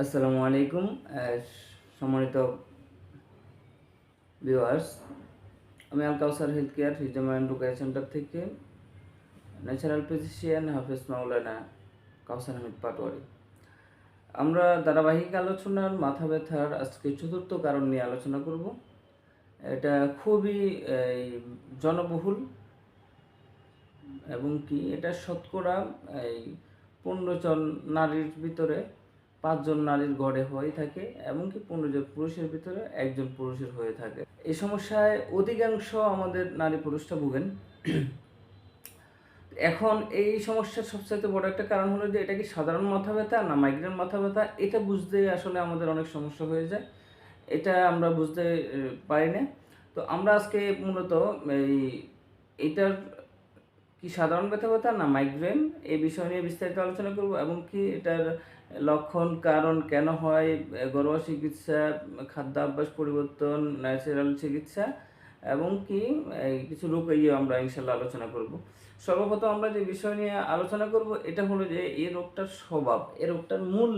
আসসালামু আলাইকুম। সম্মানিত ভিউয়ার্স, আমি Al Kausar health care physiotherapy and Rukaya centre থেকে ন্যাচারাল ফিজিশিয়ান হাফেজ মাওলানা কাউসার আহমেদ পাটোয়ারি। আমরা ধারাবাহিক আলোচনার মাথা ব্যথার আজকে চতুর্থ কারণ নিয়ে আলোচনা করব। এটা খুবই জনবহুল এবং কি এটা শতকরা 15 জন নারীর ভিতরে 5 জন নারীর গড়ে হয়ে থাকে এবং কি 15 জন পুরুষের ভিতরে একজন পুরুষের হয়ে থাকে। এই সমস্যায় অধিকাংশ আমাদের নারী পুরুষরা ভোগেন। এখন এই সমস্যার সবচাইতে বড় একটা কারণ হলো যে এটা কি সাধারণ মাথা ব্যথা না মাইগ্রেন মাথা ব্যথা, এটা বুঝতে আসলে আমাদের অনেক সমস্যা হয়ে যায়। এটা আমরা বুঝতে পারি না। তো আমরা আজকে মূলত এই এটার কি সাধারণ ব্যথা না মাইগ্রেন, এই বিষয় নিয়ে বিস্তারিত আলোচনা করব এবং কি এটার লক্ষণ, কারণ, কেন হয়, ঘরোয়া চিকিৎসা, খাদ্যাভ্যাস পরিবর্তন, ন্যাচারাল চিকিৎসা এবং কি কিছু রোগ আমরা ইনশাল্লাহ আলোচনা করব। সর্বপ্রথম আমরা যে বিষয় নিয়ে আলোচনা করব এটা হলো যে এই রোগটার স্বভাব, এই রোগটার মূল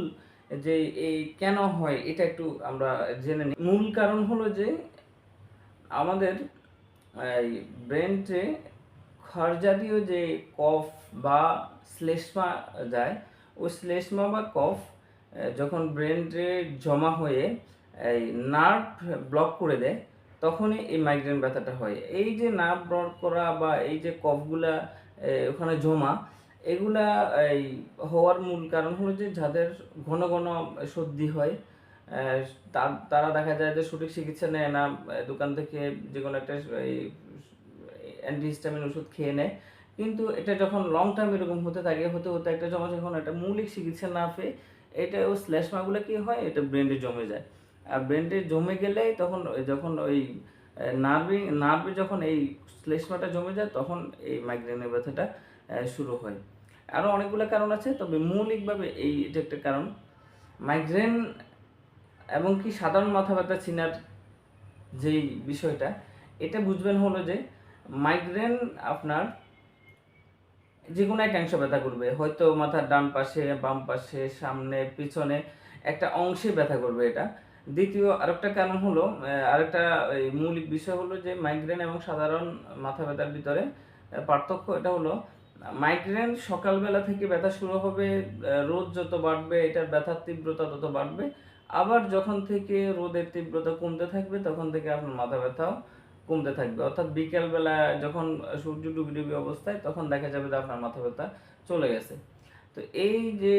যে এই কেন হয় এটা একটু আমরা জেনে নিই। মূল কারণ হলো যে আমাদের এই ব্রেনটে ক্ষারজাতীয় যে কফ বা শ্লেষ্মা যায়, ওই শ্লেষ্মা বা কফ যখন ব্রেনটে জমা হয়ে এই নার্ভ ব্লক করে দেয়, তখনই এই মাইগ্রেন ব্যথাটা হয়। এই যে নার্ভ ব্লক করা বা এই যে কফগুলা ওখানে জমা, এগুলা এই হওয়ার মূল কারণ হলো যে যাদের ঘন ঘন সর্দি হয়, তারা দেখা যায় যে সঠিক চিকিৎসা নেয় না, দোকান থেকে যে কোনো একটা অ্যান্টিহিস্টামিন ওষুধ খেয়ে নেয়। কিন্তু এটা যখন লং টার্ম এরকম হতে থাকে, হতে হতে একটা সময় যখন একটা মৌলিক চিকিৎসা না পেয়ে এটা ও শ্লেষ্মাগুলো কী হয়, এটা ব্রেনে জমে যায়। আর ব্রেনে জমে গেলে তখন যখন ওই নার্ভে যখন এই শ্লেষ্মাটা জমে যায়, তখন এই মাইগ্রেনের ব্যথাটা শুরু হয়। আরও অনেকগুলো কারণ আছে, তবে মৌলিকভাবে এটা একটা কারণ। মাইগ্রেন এবং কি সাধারণ মাথা ব্যথা চিনার যেই বিষয়টা, এটা বুঝবেন হলো যে মাইগ্রেন আপনার যে কোনো একটা অংশ ব্যথা করবে, হয়তো মাথার ডান পাশে, বাম পাশে, সামনে, পিছনে একটা অংশে ব্যথা করবে এটা। দ্বিতীয় আরেকটা কারণ হলো, আরেকটা মৌলিক বিষয় হলো যে মাইগ্রেন এবং সাধারণ মাথা ব্যথার ভিতরে পার্থক্য এটা হলো, মাইগ্রেন সকালবেলা থেকে ব্যথা শুরু হবে, রোদ যত বাড়বে এটার ব্যথার তীব্রতা তত বাড়বে। আবার যখন থেকে রোদের তীব্রতা কমতে থাকবে তখন থেকে আপনার মাথা ব্যথাও কমতে থাকবে। অর্থাৎ বিকেলবেলা যখন সূর্য ডুবি ডুবি অবস্থায় তখন দেখা যাবে যে আপনার মাথা ব্যথা চলে গেছে। তো এই যে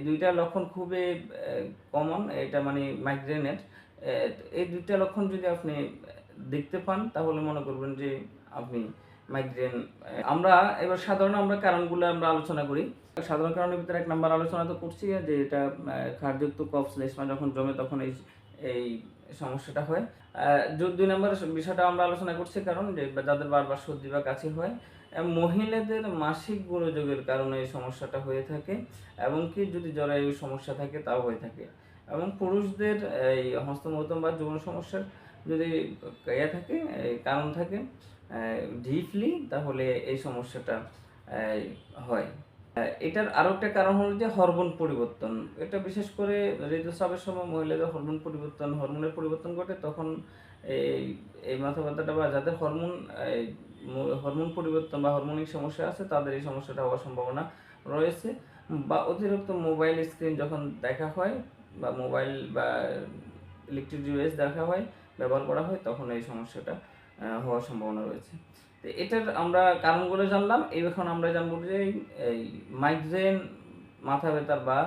দুইটা লক্ষণ খুবই কমন, এটা মানে মাইগ্রেনের। এই দুইটা লক্ষণ যদি আপনি দেখতে পান তাহলে মনে করবেন যে আপনি মাইগ্রেন। আমরা এবার আমরা কারণগুলো আমরা আলোচনা করি। সাধারণ কারণের ভিতরে 1 নাম্বার আলোচনা তো করছি যে এটা ক্ষারযুক্ত কফ শ্লেষ্মা যখন জমে তখন এই সমস্যাটা হয়। 2 নম্বর বিষয়টা আমরা আলোচনা করছি কারণ যে যাদের বারবার সর্দি বা কাশি হয়, মহিলাদের মাসিক গোলযোগের কারণে এই সমস্যাটা হয়ে থাকে এবং কি যদি জরায়ু সমস্যা থাকে তাও হয়ে থাকে। এবং পুরুষদের এই হস্তমৈথুন বা যৌন সমস্যার যদি থাকে, কারণ থাকে ডিপলি, তাহলে এই সমস্যাটা হয়। এটার আরও একটা কারণ হলো যে হরমোন পরিবর্তন। এটা বিশেষ করে ঋতুস্রাবের সময় মহিলাদের হরমোনের পরিবর্তন ঘটে, তখন এই এই মাথা ব্যথাটা বা যাদের হরমোন পরিবর্তন বা হরমোনিক সমস্যা আছে তাদের এই সমস্যাটা হওয়ার সম্ভাবনা রয়েছে। বা অতিরিক্ত মোবাইল স্ক্রিন যখন দেখা হয় বা মোবাইল বা ইলেকট্রিক ডিভাইস ব্যবহার করা হয়, তখন এই সমস্যাটা হওয়ার সম্ভাবনা রয়েছে। তো এটার আমরা কারণগুলো জানলাম। এখন আমরা জানবো যে এই মাইগ্রেন মাথা ব্যথার বা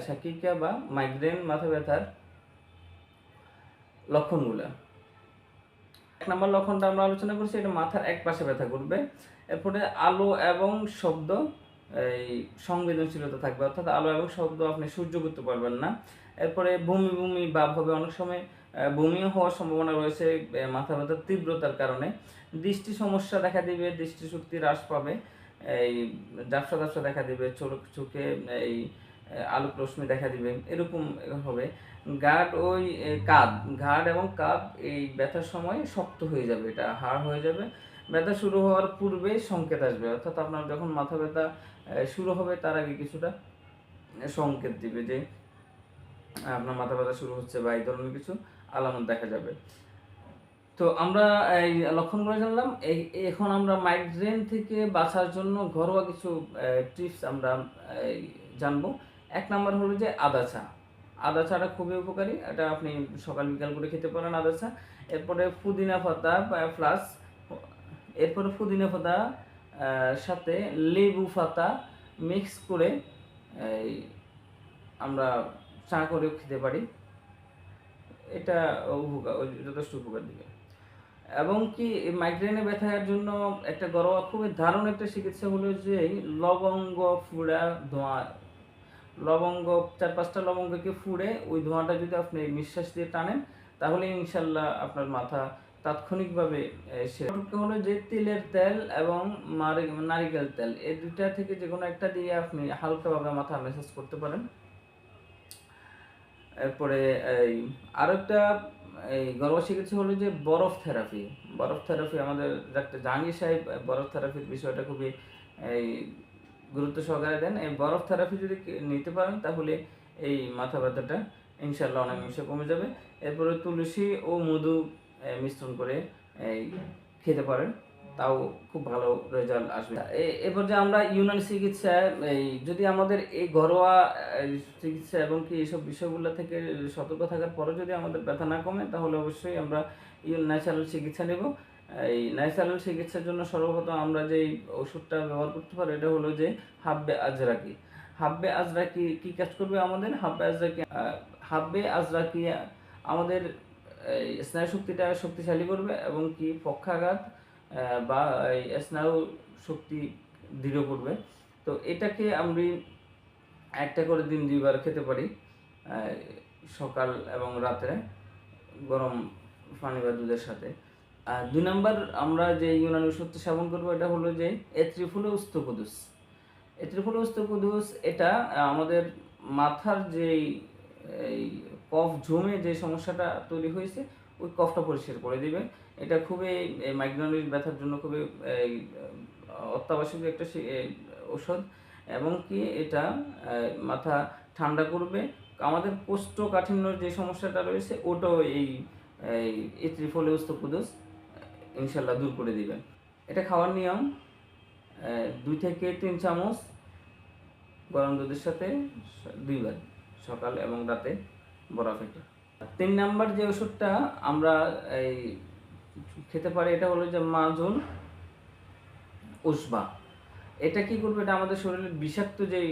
শাকিকা বা মাইগ্রেন মাথা ব্যথার লক্ষণগুলো। 1 নম্বর লক্ষণটা আমরা আলোচনা করছি, এটা মাথার এক পাশে ব্যথা করবে। এরপরে আলো এবং শব্দ সংবেদনশীলতা থাকবে, অর্থাৎ আলো এবং শব্দ আপনি সহ্য করতে পারবেন না। এরপরে বমি বমি ভাব হবে, অনেক সময় বমিও হওয়ার সম্ভাবনা রয়েছে মাথা ব্যথার তীব্রতার কারণে। দৃষ্টি সমস্যা দেখা দিবে, দৃষ্টিশক্তি হ্রাস পাবে, এই ঝাপসা দেখা দিবে, চোখে এই আলোক রশ্মি দেখা দিবে, এরকম হবে। ঘাড় এবং কাঁধ এই ব্যথার সময় শক্ত হয়ে যাবে, এটা হাড় হয়ে যাবে। ব্যথা শুরু হওয়ার পূর্বে সংকেত আসবে, অর্থাৎ আপনার যখন মাথা ব্যথা শুরু হবে তার আগে কিছুটা সংকেত দিবে যে আপনার মাথা ব্যথা শুরু হচ্ছে বা এই ধরনের কিছু আলামত দেখা যাবে। তো আমরা এই লক্ষণগুলো জানলাম। এখন আমরা মাইগ্রেন থেকে বাঁচার জন্য ঘরোয়া কিছু টিপস আমরা এই জানবো। ১ নাম্বার হলো যে আদা চা। আদা চাটা খুবই উপকারী। এটা আপনি সকাল বিকাল করে খেতে পারেন আদা চা। এরপরে পুদিনা পাতা প্লাস এরপরে পুদিনা পাতা সাথে লেবু পাতা মিক্স করে এই আমরা চা করেও খেতে পারি। এটা যথেষ্ট উপকার দিবে। এবং কি মাইগ্রেনে ব্যথার জন্য একটা ঘরোয়া খুবই দারুণ একটা চিকিৎসা হলো যে লবঙ্গ ফুঁড়া ধোঁয়া। লবঙ্গ ৪-৫টা লবঙ্গকে ফুঁড়ে ওই ধোঁয়াটা যদি আপনি নিঃশ্বাস দিয়ে টানেন তাহলে ইনশাল্লাহ আপনার মাথা তাৎক্ষণিকভাবে সেটা হলো যে তিলের তেল এবং নারিকেল তেল এই দুইটা থেকে যে কোনো একটা দিয়ে আপনি হালকাভাবে মাথা ম্যাসাজ করতে পারেন। এরপরে এই আরেকটা এই ঘরোয়া চিকিৎসা হলো যে বরফ থেরাপি। বরফ থেরাপি আমাদের ডাক্তার জাহাঙ্গীর সাহেব বরফ থেরাপির বিষয়টা খুবই এই গুরুত্ব সহকারে দেন। এই বরফ থেরাপি যদি নিতে পারেন তাহলে এই মাথা ব্যথাটা ইনশাল্লাহ অনেকাংশে কমে যাবে। এরপরে তুলসী ও মধু মিশ্রণ করে এই খেতে পারেন, তাও খুব ভালো রেজাল্ট আসবে। এরপর যে আমরা ইউনানি চিকিৎসা এই যদি আমাদের এই ঘরোয়া চিকিৎসা এবং কি এইসব বিষয়গুলো থেকে সতর্ক থাকার পরে যদি আমাদের ব্যথা না কমে তাহলে অবশ্যই আমরা ন্যাচারাল চিকিৎসা নেব। এই ন্যাচারাল চিকিৎসার জন্য সর্বপ্রথম আমরা যেই ওষুধটা ব্যবহার করতে পারি এটা হলো যে হাব্বে আজরাকি। হাব্বে আজরাকি কী কাজ করবে আমাদের? হাব্বে আজরাকি আমাদের এই স্নায়ু শক্তিটা শক্তিশালী করবে এবং কি পক্ষাঘাত বা এই স্নায়ু শক্তি দৃঢ় করবে। তো এটাকে আমি একটা করে দিন ২ বার খেতে পারি, সকাল এবং রাত্রে গরম পানি বা দুধের সাথে। আর ২ নাম্বার আমরা যে ইউনানি ওষুধটা সেবন করবো এটা হলো যে এত্রিফুলোস্টোকুদুস। এত্রিফুলোস্টোকুদুস এটা আমাদের মাথার যেই এই কফ জমে যে সমস্যাটা তৈরি হয়েছে ওই কফটা পরিষ্কার করে দিবে। এটা খুবই মাইগ্রেনের ব্যথার জন্য খুবই অত্যাবশ্যক একটা ওষুধ এবং কি এটা মাথা ঠান্ডা করবে। আমাদের কোষ্ঠকাঠিন্যর যে সমস্যাটা রয়েছে ওটাও এই এত্রিফুলোস্টোকুদুস ইনশাল্লাহ দূর করে দিবে। এটা খাওয়ার নিয়ম ২ থেকে ৩ চামচ গরম দুধের সাথে ২ বার সকাল এবং রাতে বরফ এটা। ৩ নাম্বার যে ওষুধটা আমরা এই খেতে পারি এটা হলো যে মাজুন উসবা। এটা কি করবে? এটা আমাদের শরীরের বিষাক্ত যেই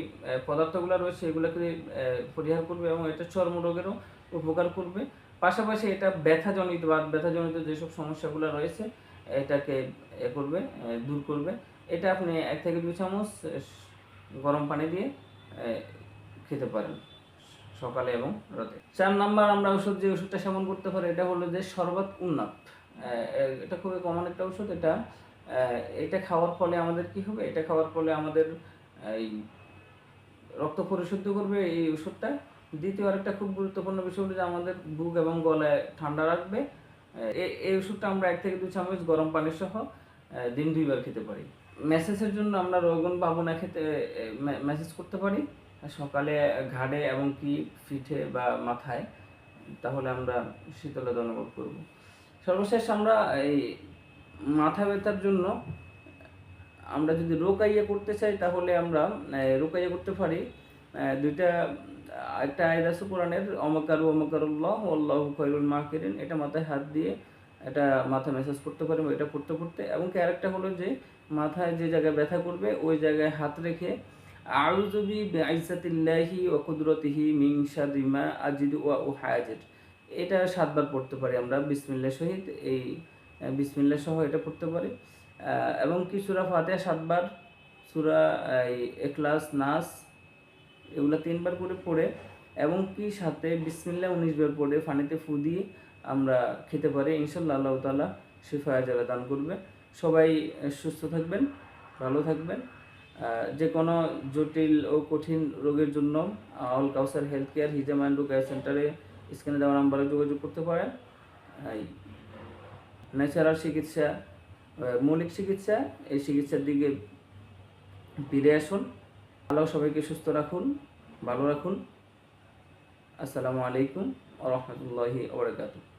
পদার্থগুলো রয়েছে এগুলোকে পরিহার করবে এবং এটা চর্মরোগেরও উপকার করবে। পাশাপাশি এটা ব্যথাজনিত যেসব সমস্যাগুলো রয়েছে এটাকে করবে, দূর করবে। এটা আপনি ১ থেকে ২ চামচ গরম পানি দিয়ে খেতে পারেন সকালে এবং রাতে। ৪ নাম্বার আমরা যে ওষুধটা সেবন করতে পারি এটা হলো যে শরবত উন্নাপ। এটা খুবই কমন একটা ওষুধ। এটা খাওয়ার ফলে আমাদের কি হবে? এটা খাওয়ার ফলে আমাদের এই রক্ত পরিশুদ্ধ করবে এই ওষুধটা। দ্বিতীয় আরেকটা খুব গুরুত্বপূর্ণ বিষয় হলো যে আমাদের বুক এবং গলায় ঠান্ডা রাখবে। এই ওষুধটা আমরা ১ থেকে ২ চামচ গরম পানি সহ দিন ২ বার খেতে পারি। ম্যাসেজের জন্য আমরা রোগন বাবনা খেতে ম্যাসেজ করতে পারি সকালে ঘাড়ে এবং কি পিঠে বা মাথায়, তাহলে আমরা শীতলতা অনুভব করব। সর্বশেষ আমরা এই মাথা ব্যথার জন্য আমরা যদি রোকাইয়া করতে চাই তাহলে আমরা রোকাইয়া করতে পারি। একটা আয়াত আছে কোরআনের অমকারুল্লাহ আল্লাহু খায়রুল মাকিরিন। এটা মাথায় হাত দিয়ে এটা মাথা ম্যাসাজ করতে পারি এটা পড়তে এবং কি আরেকটা হলো যে মাথায় যে জায়গায় ব্যথা করবে ওই জায়গায় হাত রেখে আউযু বিইজ্জাতিল্লাহি ওয়া কুদরতিহি মিন শাররি মা আজিদু ওয়া উহাজির এটা ৭ বার পড়তে পারি আমরা বিসমিল্লাহ সহিত। এই বিসমিল্লাহ সহ এটা পড়তে পারি এবং কি সূরা ফাতিহা ৭ বার, সূরা ইখলাস, নাস এগুলো ৩ বার করে পড়ে এবং কি সাথে বিসমিল্লাহ ১৯ বার পড়ে পানিতে ফু দিয়ে আমরা খেতে পারি। ইনশাআল্লাহ আল্লাহ তাআলা শিফা আজলা দান করবে। সবাই সুস্থ থাকবেন, ভালো থাকবেন। যে কোনো জটিল ও কঠিন রোগের জন্য অল কাউসার হেলথ কেয়ার হিজাম অ্যান্ড কেয়ার সেন্টারে স্ক্রিনে দেওয়া নাম্বারে যোগাযোগ করতে পারেন। ন্যাচারাল চিকিৎসা, মৌলিক চিকিৎসা, এই চিকিৎসার দিকে ফিরে আসুন। আল্লাহ সবাইকে সুস্থ রাখুন, ভালো রাখুন। আসসালামু আলাইকুম ওয়া রাহমাতুল্লাহি ওয়া বারাকাতুহু।